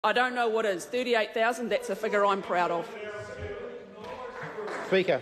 I don't know what is. 38,000, that's a figure I'm proud of. Speaker.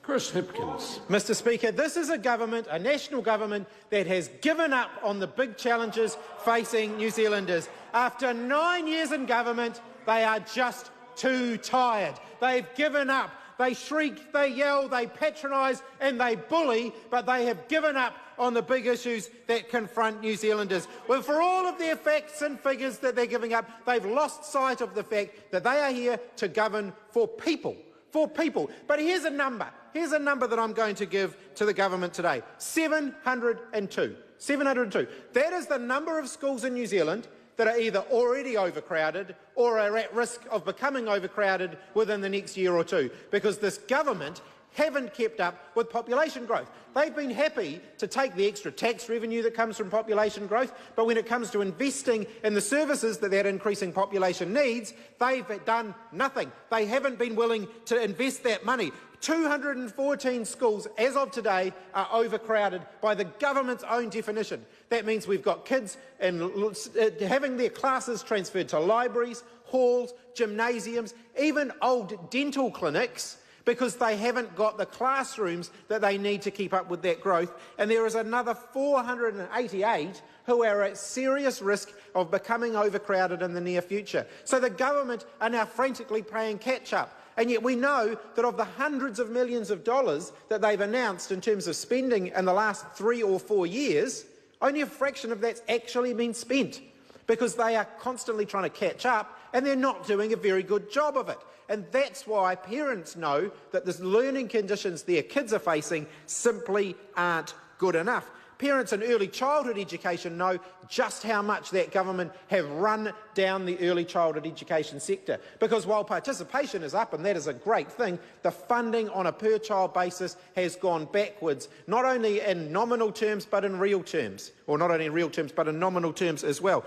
Chris Hipkins. Mr Speaker, this is a government, a national government, that has given up on the big challenges facing New Zealanders. After 9 years in government, they are just too tired. They've given up. They shriek, they yell, they patronise and they bully, but they have given up on the big issues that confront New Zealanders. Well, for all of their facts and figures that they're giving up, they've lost sight of the fact that they are here to govern for people. For people. But here's a number. Here's a number that I'm going to give to the government today. 702. 702. That is the number of schools in New Zealand that are either already overcrowded or are at risk of becoming overcrowded within the next year or two, because this government haven't kept up with population growth. They've been happy to take the extra tax revenue that comes from population growth, but when it comes to investing in the services that increasing population needs, they've done nothing. They haven't been willing to invest that money. 214 schools, as of today, are overcrowded by the government's own definition. That means we've got kids having their classes transferred to libraries, halls, gymnasiums, even old dental clinics, because they haven't got the classrooms that they need to keep up with that growth. And there is another 488 who are at serious risk of becoming overcrowded in the near future. So the government are now frantically playing catch-up. And yet we know that of the hundreds of millions of dollars that they've announced in terms of spending in the last 3 or 4 years, only a fraction of that's actually been spent, because they are constantly trying to catch up and they're not doing a very good job of it. And that's why parents know that the learning conditions their kids are facing simply aren't good enough. Parents in early childhood education know just how much that government have run down the early childhood education sector. Because while participation is up, and that is a great thing, the funding on a per-child basis has gone backwards, not only in nominal terms but in real terms, or not only in real terms but in nominal terms as well.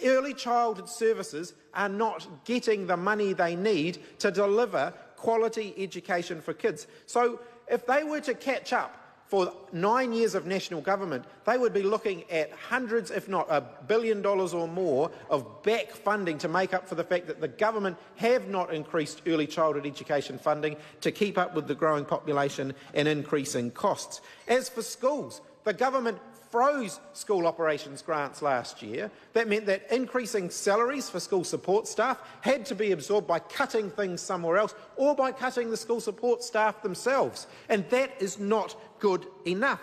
Early childhood services are not getting the money they need to deliver quality education for kids. So if they were to catch up for 9 years of national government, they would be looking at hundreds, if not $1 billion or more, of back funding to make up for the fact that the government have not increased early childhood education funding to keep up with the growing population and increasing costs. As for schools, the government froze school operations grants last year. That meant that increasing salaries for school support staff had to be absorbed by cutting things somewhere else or by cutting the school support staff themselves. And that is not good enough.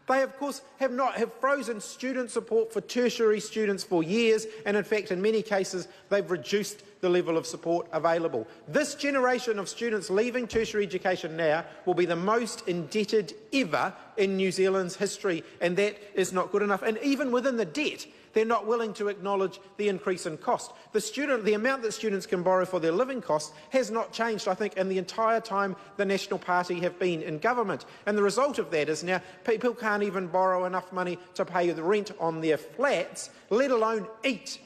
They, of course, have frozen student support for tertiary students for years, and in fact, in many cases, they've reduced the level of support available. This generation of students leaving tertiary education now will be the most indebted ever in New Zealand's history, and that is not good enough. And even within the debt, they're not willing to acknowledge the increase in cost. The amount that students can borrow for their living costs has not changed, I think, in the entire time the National Party have been in government. And the result of that is now people can't even borrow enough money to pay the rent on their flats, let alone eat.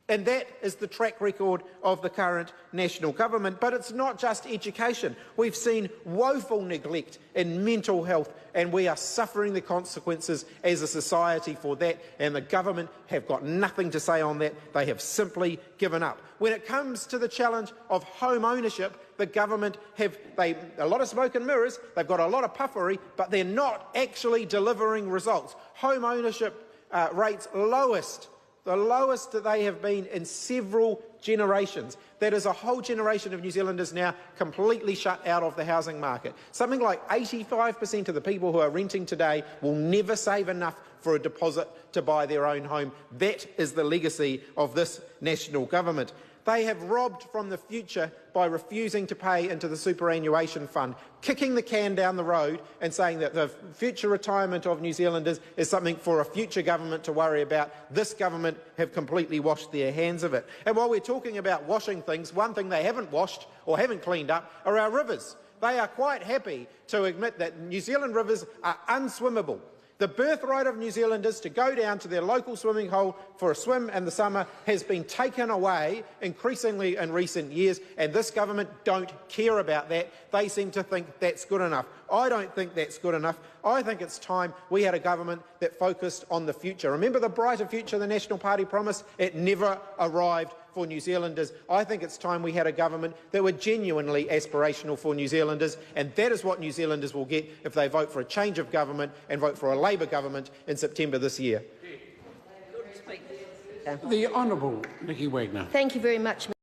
And that is the track record of the current national government. But it's not just education. We've seen woeful neglect in mental health, and we are suffering the consequences as a society for that, and the government have got nothing to say on that. They have simply given up. When it comes to the challenge of home ownership, the government have a lot of smoke and mirrors, they've got a lot of puffery, but they're not actually delivering results. Home ownership rates the lowest that they have been in several generations. That is a whole generation of New Zealanders now completely shut out of the housing market. Something like 85% of the people who are renting today will never save enough for a deposit to buy their own home. That is the legacy of this national government. They have robbed from the future by refusing to pay into the superannuation fund, kicking the can down the road and saying that the future retirement of New Zealanders is something for a future government to worry about. This government have completely washed their hands of it. And while we're talking about washing things, one thing they haven't washed or haven't cleaned up are our rivers. They are quite happy to admit that New Zealand rivers are unswimmable. The birthright of New Zealanders to go down to their local swimming hole for a swim in the summer has been taken away increasingly in recent years, and this government don't care about that. They seem to think that's good enough. I don't think that's good enough. I think it's time we had a government that focused on the future. Remember the brighter future the National Party promised? It never arrived for New Zealanders. I think it's time we had a government that were genuinely aspirational for New Zealanders, and that is what New Zealanders will get if they vote for a change of government and vote for a Labour government in September this year. The Honourable Nicky Wagner. Thank you very much.